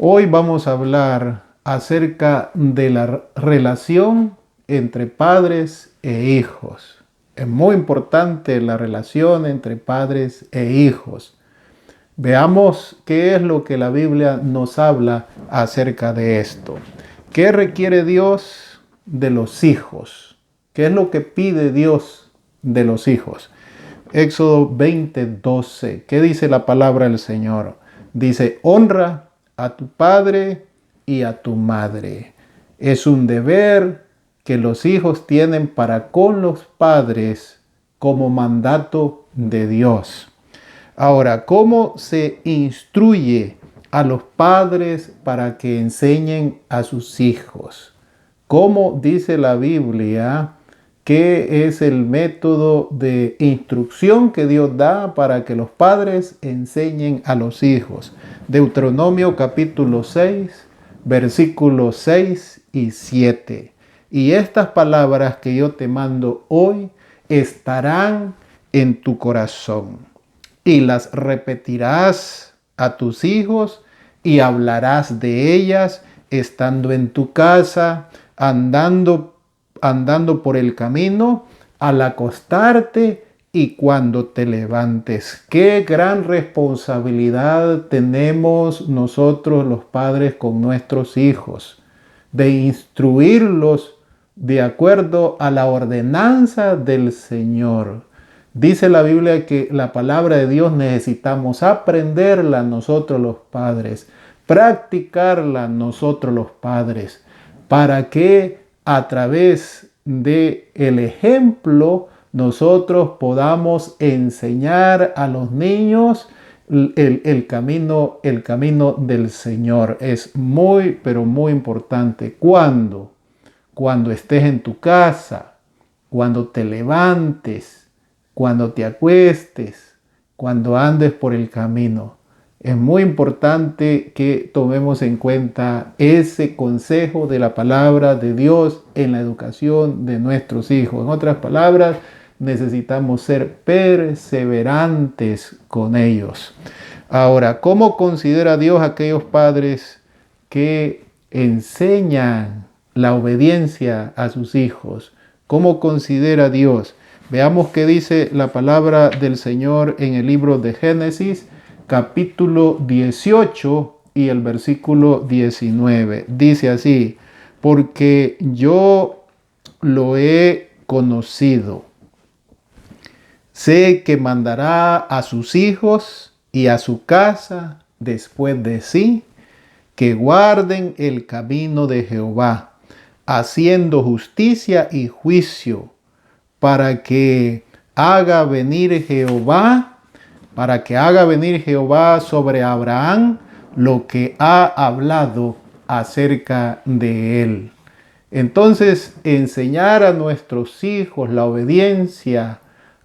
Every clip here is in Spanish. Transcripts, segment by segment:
Hoy vamos a hablar acerca de la relación entre padres e hijos. Es muy importante la relación entre padres e hijos. Veamos qué es lo que la Biblia nos habla acerca de esto. ¿Qué requiere Dios de los hijos? ¿Qué es lo que pide Dios de los hijos? Éxodo 20:12. ¿Qué dice la palabra del Señor? Dice, honra a tu padre y a tu madre. Es un deber que los hijos tienen para con los padres como mandato de Dios. Ahora, ¿cómo se instruye a los padres para que enseñen a sus hijos? ¿Cómo dice la Biblia? ¿Qué es el método de instrucción que Dios da para que los padres enseñen a los hijos? Deuteronomio capítulo 6, versículos 6 y 7. Y estas palabras que yo te mando hoy estarán en tu corazón y las repetirás a tus hijos y hablarás de ellas estando en tu casa, andando por el camino, al acostarte y cuando te levantes. Qué gran responsabilidad tenemos nosotros los padres con nuestros hijos, de instruirlos de acuerdo a la ordenanza del Señor. Dice la Biblia que la palabra de Dios necesitamos aprenderla nosotros los padres, practicarla nosotros los padres, para que a través de el ejemplo nosotros podamos enseñar a los niños el camino del Señor. Es muy, pero muy importante. Cuando estés en tu casa, cuando te levantes, cuando te acuestes, cuando andes por el camino. Es muy importante que tomemos en cuenta ese consejo de la palabra de Dios en la educación de nuestros hijos. En otras palabras, necesitamos ser perseverantes con ellos. Ahora, ¿cómo considera Dios a aquellos padres que enseñan la obediencia a sus hijos? ¿Cómo considera Dios? Veamos qué dice la palabra del Señor en el libro de Génesis, capítulo 18 y el versículo 19. Dice así, porque yo lo he conocido. Sé que mandará a sus hijos y a su casa después de sí, que guarden el camino de Jehová, haciendo justicia y juicio, para que haga venir Jehová sobre Abraham lo que ha hablado acerca de él. Entonces, enseñar a nuestros hijos la obediencia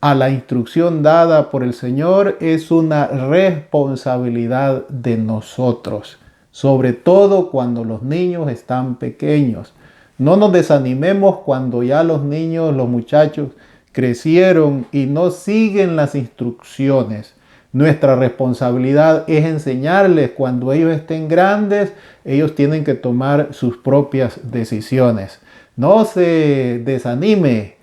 a la instrucción dada por el Señor es una responsabilidad de nosotros, sobre todo cuando los niños están pequeños. No nos desanimemos cuando ya los niños, los muchachos crecieron y no siguen las instrucciones. Nuestra responsabilidad es enseñarles cuando ellos estén grandes, ellos tienen que tomar sus propias decisiones. No se desanime,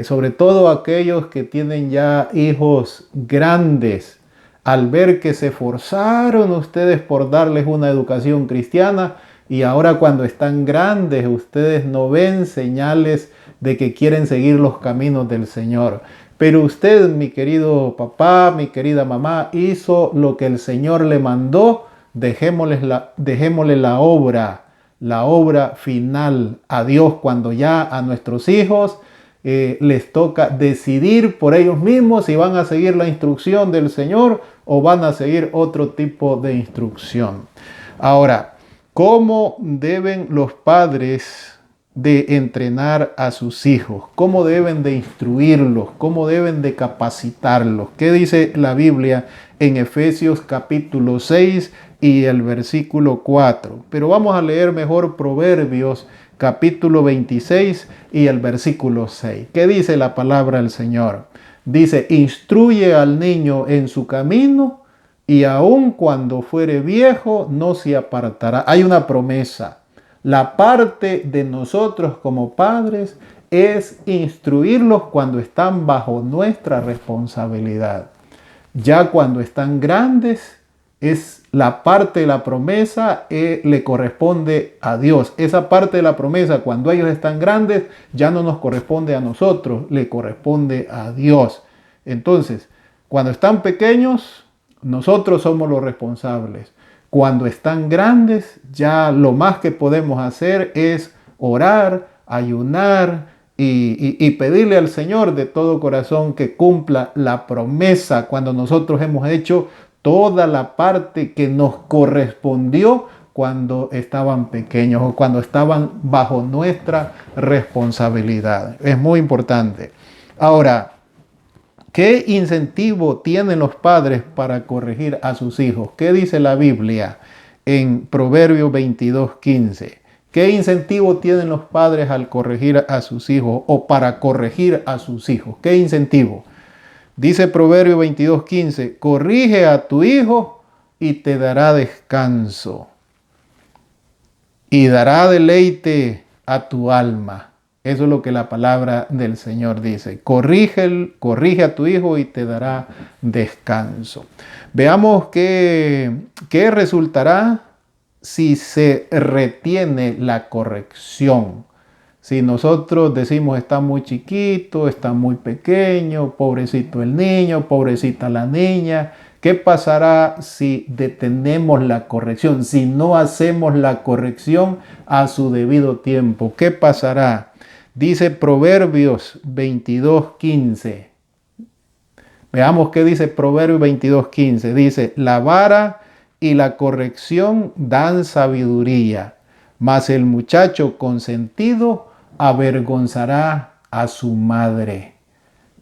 sobre todo aquellos que tienen ya hijos grandes, al ver que se esforzaron ustedes por darles una educación cristiana y ahora cuando están grandes ustedes no ven señales de que quieren seguir los caminos del Señor. Pero usted, mi querido papá, mi querida mamá, hizo lo que el Señor le mandó. Dejémosle la obra final a Dios cuando ya a nuestros hijos les toca decidir por ellos mismos si van a seguir la instrucción del Señor o van a seguir otro tipo de instrucción. Ahora, ¿cómo deben los padres de entrenar a sus hijos? ¿Cómo deben de instruirlos? ¿Cómo deben de capacitarlos? ¿Qué dice la Biblia en Efesios capítulo 6 y el versículo 4? Pero vamos a leer mejor Proverbios capítulo 26 y el versículo 6. ¿Qué dice la palabra del Señor? Dice, instruye al niño en su camino y aun cuando fuere viejo no se apartará. Hay una promesa. La parte de nosotros como padres es instruirlos cuando están bajo nuestra responsabilidad. Ya cuando están grandes, es la parte de la promesa le corresponde a Dios. Esa parte de la promesa, cuando ellos están grandes, ya no nos corresponde a nosotros, le corresponde a Dios. Entonces, cuando están pequeños, nosotros somos los responsables. Cuando están grandes, ya lo más que podemos hacer es orar, ayunar y pedirle al Señor de todo corazón que cumpla la promesa cuando nosotros hemos hecho toda la parte que nos correspondió cuando estaban pequeños o cuando estaban bajo nuestra responsabilidad. Es muy importante. Ahora, ¿qué incentivo tienen los padres para corregir a sus hijos? ¿Qué dice la Biblia en Proverbios 22:15? ¿Qué incentivo tienen los padres al corregir a sus hijos o para corregir a sus hijos? ¿Qué incentivo? Dice Proverbios 22:15, corrige a tu hijo y te dará descanso y dará deleite a tu alma. Eso es lo que la palabra del Señor dice. Corrige a tu hijo y te dará descanso. Veamos qué resultará si se retiene la corrección. Si nosotros decimos está muy chiquito, está muy pequeño, pobrecito el niño, pobrecita la niña, ¿qué pasará si detenemos la corrección? Si no hacemos la corrección a su debido tiempo, ¿qué pasará? Dice Proverbios 22:15. Veamos qué dice Proverbios 22:15. Dice, la vara y la corrección dan sabiduría, mas el muchacho consentido avergonzará a su madre.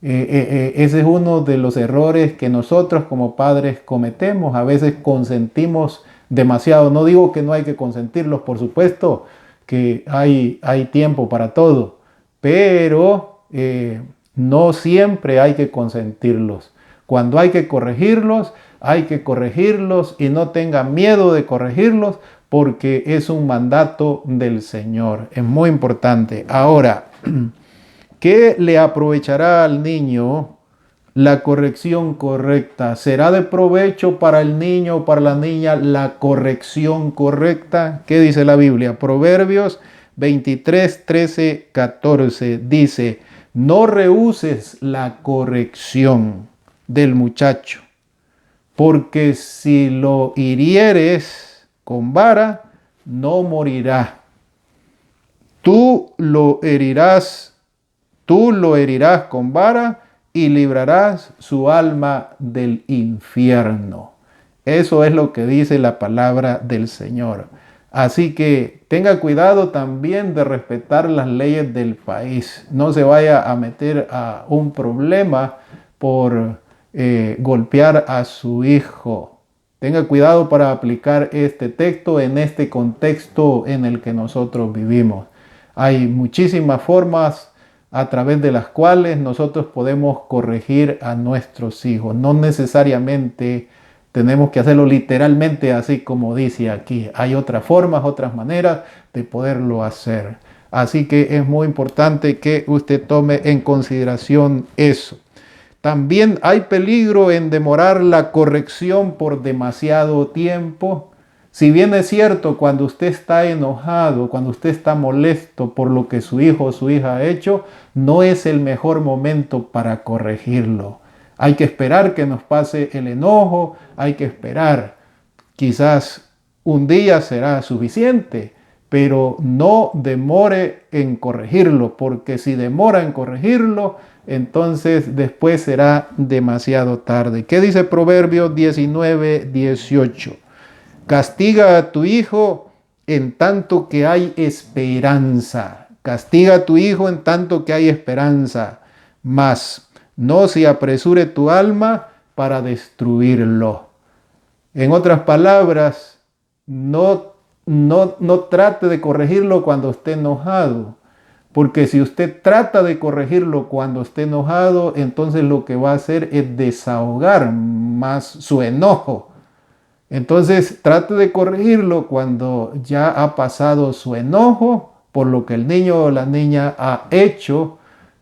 Ese es uno de los errores que nosotros como padres cometemos. A veces consentimos demasiado. No digo que no hay que consentirlos, por supuesto que hay tiempo para todo, pero no siempre hay que consentirlos. Cuando hay que corregirlos y no tengan miedo de corregirlos porque es un mandato del Señor. Es muy importante. Ahora, ¿qué le aprovechará al niño la corrección correcta? ¿Será de provecho para el niño o para la niña la corrección correcta? ¿Qué dice la Biblia? Proverbios 23, 13, 14 dice, no rehúses la corrección del muchacho, porque si lo hirieres con vara, no morirá. Tú lo herirás con vara y librarás su alma del infierno. Eso es lo que dice la palabra del Señor. Así que tenga cuidado también de respetar las leyes del país. No se vaya a meter a un problema por golpear a su hijo. Tenga cuidado para aplicar este texto en este contexto en el que nosotros vivimos. Hay muchísimas formas a través de las cuales nosotros podemos corregir a nuestros hijos. No necesariamente tenemos que hacerlo literalmente así como dice aquí. Hay otras formas, otras maneras de poderlo hacer. Así que es muy importante que usted tome en consideración eso. También hay peligro en demorar la corrección por demasiado tiempo. Si bien es cierto, cuando usted está enojado, cuando usted está molesto por lo que su hijo o su hija ha hecho, no es el mejor momento para corregirlo. Hay que esperar que nos pase el enojo, hay que esperar. Quizás un día será suficiente, pero no demore en corregirlo, porque si demora en corregirlo, entonces después será demasiado tarde. ¿Qué dice Proverbios 19, 18? Castiga a tu hijo en tanto que hay esperanza. Castiga a tu hijo en tanto que hay esperanza. Mas no se apresure tu alma para destruirlo. En otras palabras, no trate de corregirlo cuando esté enojado. Porque si usted trata de corregirlo cuando esté enojado, entonces lo que va a hacer es desahogar más su enojo. Entonces trate de corregirlo cuando ya ha pasado su enojo por lo que el niño o la niña ha hecho,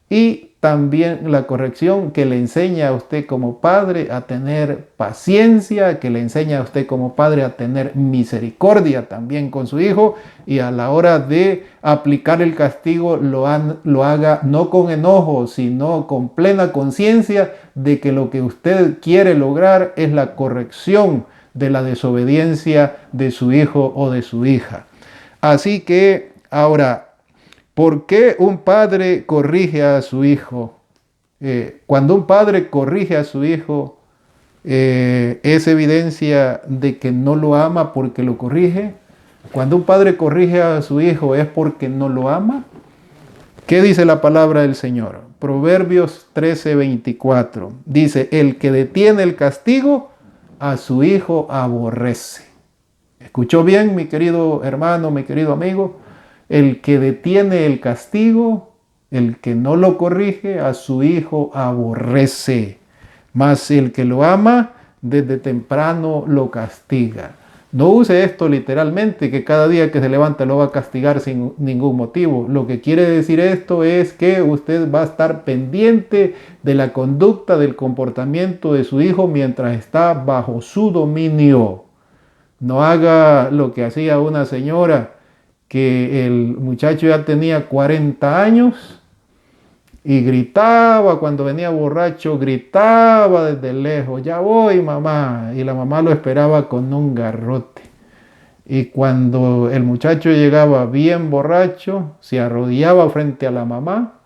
y también la corrección que le enseña a usted como padre a tener paciencia, que le enseña a usted como padre a tener misericordia también con su hijo, y a la hora de aplicar el castigo lo haga no con enojo, sino con plena conciencia de que lo que usted quiere lograr es la corrección de la desobediencia de su hijo o de su hija. Así que ahora, ¿por qué un padre corrige a su hijo? Cuando un padre corrige a su hijo, es evidencia de que no lo ama porque lo corrige. Cuando un padre corrige a su hijo, es porque no lo ama. ¿Qué dice la palabra del Señor? Proverbios 13:24. Dice, el que detiene el castigo, a su hijo aborrece. ¿Escuchó bien, mi querido hermano, mi querido amigo? El que detiene el castigo, el que no lo corrige, a su hijo aborrece. Mas el que lo ama, desde temprano lo castiga. No use esto literalmente, que cada día que se levanta lo va a castigar sin ningún motivo. Lo que quiere decir esto es que usted va a estar pendiente de la conducta, del comportamiento de su hijo mientras está bajo su dominio. No haga lo que hacía una señora, que el muchacho ya tenía 40 años y gritaba cuando venía borracho, gritaba desde lejos, ya voy mamá, y la mamá lo esperaba con un garrote. Y cuando el muchacho llegaba bien borracho, se arrodillaba frente a la mamá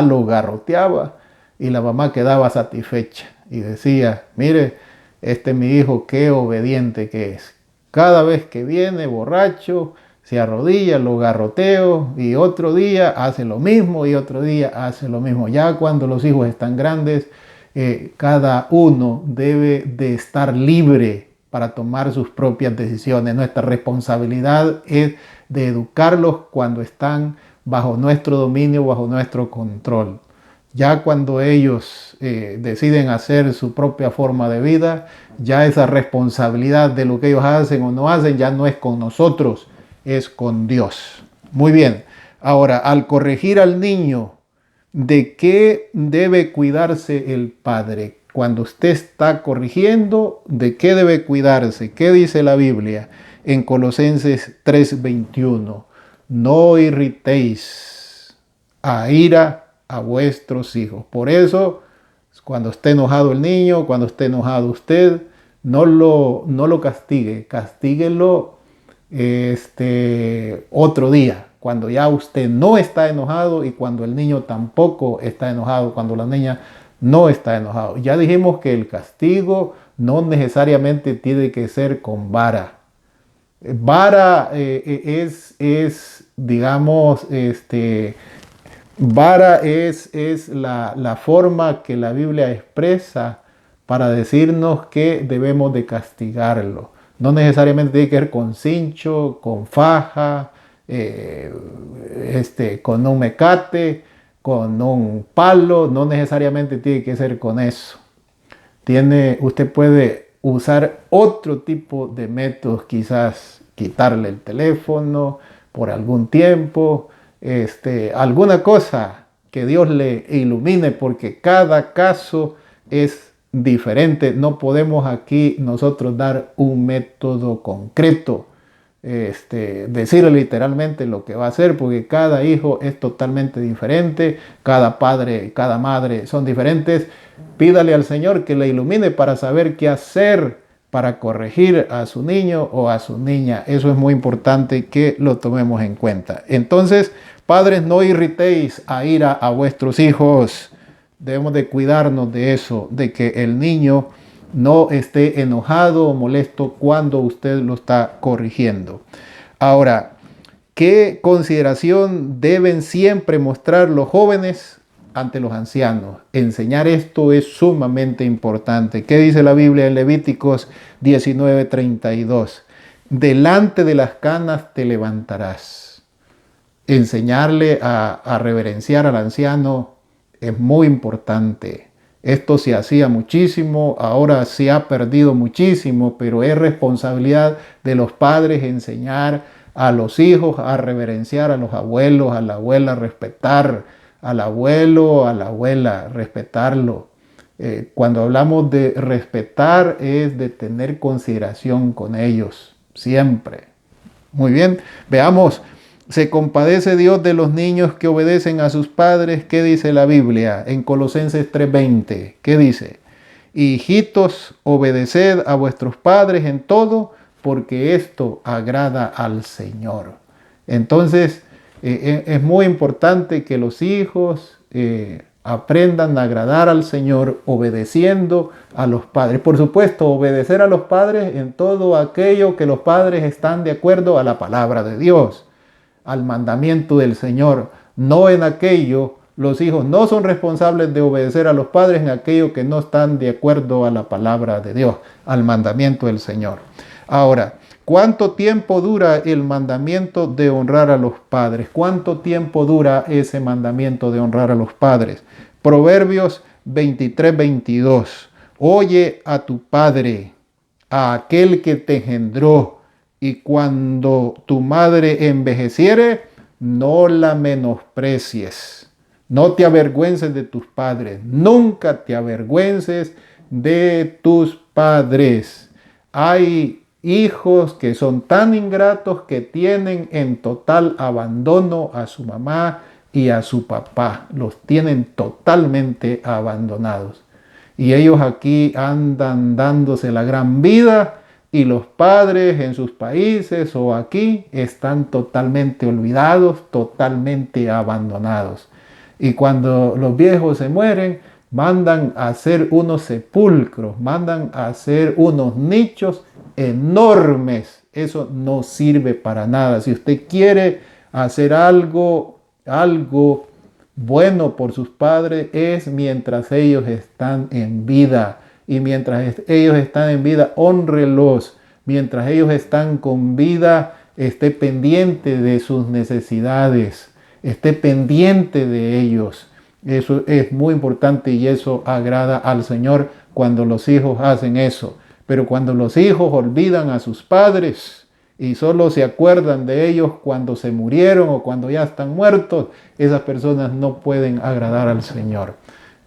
lo garroteaba y la mamá quedaba satisfecha y decía, mire, este mi hijo qué obediente que es. Cada vez que viene borracho, se arrodilla, lo garroteo, y otro día hace lo mismo y otro día hace lo mismo. Ya cuando los hijos están grandes, cada uno debe de estar libre para tomar sus propias decisiones. Nuestra responsabilidad es de educarlos cuando están bajo nuestro dominio, bajo nuestro control. Ya cuando ellos deciden hacer su propia forma de vida, ya esa responsabilidad de lo que ellos hacen o no hacen ya no es con nosotros, es con Dios. Muy bien. Ahora, al corregir al niño, ¿de qué debe cuidarse el padre? Cuando usted está corrigiendo, ¿de qué debe cuidarse? ¿Qué dice la Biblia en Colosenses 3:21? No irritéis a ira a vuestros hijos. Por eso, cuando esté enojado el niño, cuando esté enojado usted, no lo castigue, castíguelo otro día, cuando ya usted no está enojado y cuando el niño tampoco está enojado, cuando la niña no está enojado. Ya dijimos que el castigo no necesariamente tiene que ser con vara. Vara digamos, vara es la forma que la Biblia expresa para decirnos que debemos de castigarlo. No necesariamente tiene que ver con cincho, con faja, con un mecate, con un palo. No necesariamente tiene que ser con eso. Usted puede usar otro tipo de métodos, quizás quitarle el teléfono por algún tiempo, alguna cosa que Dios le ilumine, porque cada caso es diferente. No podemos aquí nosotros dar un método concreto, decirle literalmente lo que va a hacer, porque cada hijo es totalmente diferente, cada padre, cada madre son diferentes. Pídale al Señor que le ilumine para saber qué hacer para corregir a su niño o a su niña. Eso es muy importante que lo tomemos en cuenta. Entonces, padres, no irritéis a ira a vuestros hijos. Debemos de cuidarnos de eso, de que el niño no esté enojado o molesto cuando usted lo está corrigiendo. Ahora, ¿qué consideración deben siempre mostrar los jóvenes ante los ancianos? Enseñar esto es sumamente importante. ¿Qué dice la Biblia en Levíticos 19:32? Delante de las canas te levantarás. Enseñarle a reverenciar al anciano es muy importante. Esto se hacía muchísimo, ahora se ha perdido muchísimo, pero es responsabilidad de los padres enseñar a los hijos a reverenciar a los abuelos, a la abuela, respetar al abuelo, a la abuela, respetarlo. Cuando hablamos de respetar es de tener consideración con ellos, siempre. Muy bien, veamos, se compadece Dios de los niños que obedecen a sus padres. ¿Qué dice la Biblia en Colosenses 3:20? ¿Qué dice? Hijitos, obedeced a vuestros padres en todo, porque esto agrada al Señor. Entonces, es muy importante que los hijos aprendan a agradar al Señor obedeciendo a los padres. Por supuesto, obedecer a los padres en todo aquello que los padres están de acuerdo a la palabra de Dios, al mandamiento del Señor, no en aquello. Los hijos no son responsables de obedecer a los padres en aquello que no están de acuerdo a la palabra de Dios, al mandamiento del Señor. Ahora, ¿cuánto tiempo dura el mandamiento de honrar a los padres? ¿Cuánto tiempo dura ese mandamiento de honrar a los padres? Proverbios 23:22. Oye a tu padre, a aquel que te engendró, y cuando tu madre envejeciere, no la menosprecies. No te avergüences de tus padres. Nunca te avergüences de tus padres. Hay hijos que son tan ingratos que tienen en total abandono a su mamá y a su papá. Los tienen totalmente abandonados. Y ellos aquí andan dándose la gran vida, y los padres en sus países o aquí están totalmente olvidados, totalmente abandonados. Y cuando los viejos se mueren, mandan a hacer unos sepulcros, mandan a hacer unos nichos enormes. Eso no sirve para nada. Si usted quiere hacer algo bueno por sus padres, es mientras ellos están en vida. Y mientras ellos están en vida, hónrelos. Mientras ellos están con vida, esté pendiente de sus necesidades, esté pendiente de ellos. Eso es muy importante y eso agrada al Señor cuando los hijos hacen eso. Pero cuando los hijos olvidan a sus padres y solo se acuerdan de ellos cuando se murieron o cuando ya están muertos, esas personas no pueden agradar al Señor.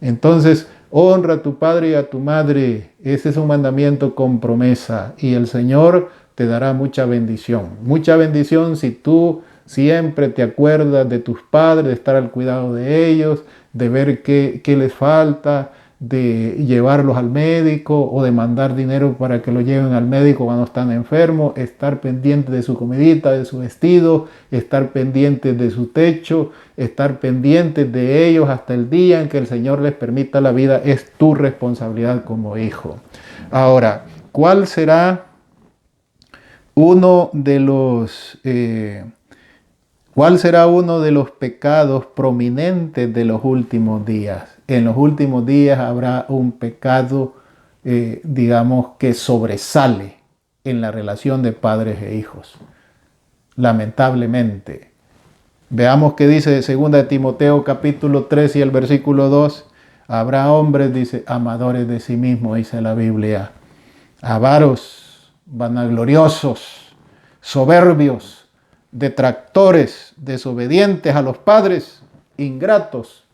Entonces, honra a tu padre y a tu madre. Ese es un mandamiento con promesa y el Señor te dará mucha bendición. Mucha bendición si tú siempre te acuerdas de tus padres, de estar al cuidado de ellos, de ver qué les falta, de llevarlos al médico o de mandar dinero para que lo lleven al médico cuando están enfermos, estar pendiente de su comidita, de su vestido, estar pendiente de su techo, estar pendiente de ellos hasta el día en que el Señor les permita la vida. Es tu responsabilidad como hijo. Ahora, ¿cuál será uno de los pecados prominentes de los últimos días? En los últimos días habrá un pecado, digamos, que sobresale en la relación de padres e hijos. Lamentablemente. Veamos qué dice 2 Timoteo capítulo 3 y el versículo 2. Habrá hombres, dice, amadores de sí mismos, dice la Biblia. Avaros, vanagloriosos, soberbios, detractores, desobedientes a los padres, ingratos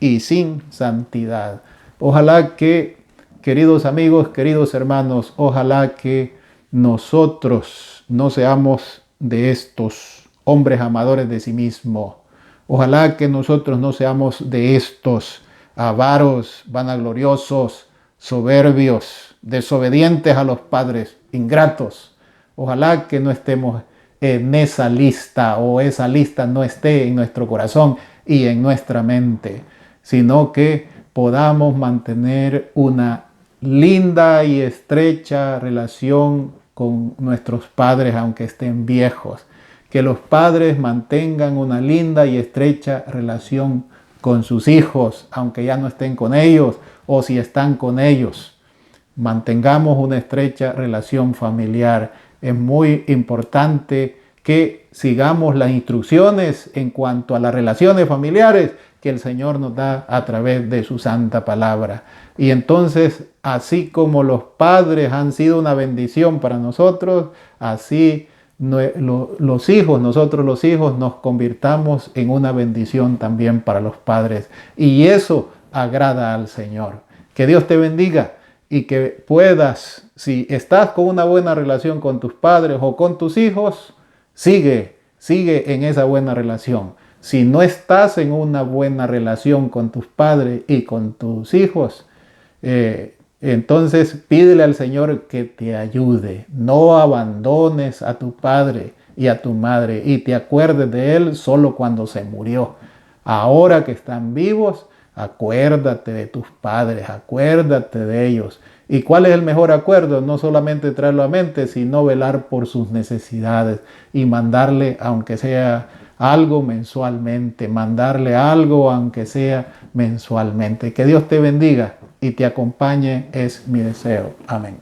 y sin santidad. Ojalá que, queridos amigos, queridos hermanos, ojalá que nosotros no seamos de estos hombres amadores de sí mismos. Ojalá que nosotros no seamos de estos avaros, vanagloriosos, soberbios, desobedientes a los padres, ingratos. Ojalá que no estemos en esa lista o esa lista no esté en nuestro corazón y en nuestra mente, sino que podamos mantener una linda y estrecha relación con nuestros padres aunque estén viejos. Que los padres mantengan una linda y estrecha relación con sus hijos aunque ya no estén con ellos o si están con ellos. Mantengamos una estrecha relación familiar. Es muy importante que sigamos las instrucciones en cuanto a las relaciones familiares que el Señor nos da a través de su santa palabra. Y entonces, así como los padres han sido una bendición para nosotros, así los hijos, nosotros los hijos, nos convirtamos en una bendición también para los padres. Y eso agrada al Señor. Que Dios te bendiga y que puedas, si estás con una buena relación con tus padres o con tus hijos, sigue en esa buena relación. Si no estás en una buena relación con tus padres y con tus hijos, entonces pídele al Señor que te ayude. No abandones a tu padre y a tu madre y te acuerdes de él solo cuando se murió. Ahora que están vivos, acuérdate de tus padres, acuérdate de ellos. ¿Y cuál es el mejor acuerdo? No solamente traerlo a mente, sino velar por sus necesidades y mandarle, aunque sea algo mensualmente, mandarle algo, aunque sea mensualmente. Que Dios te bendiga y te acompañe es mi deseo. Amén.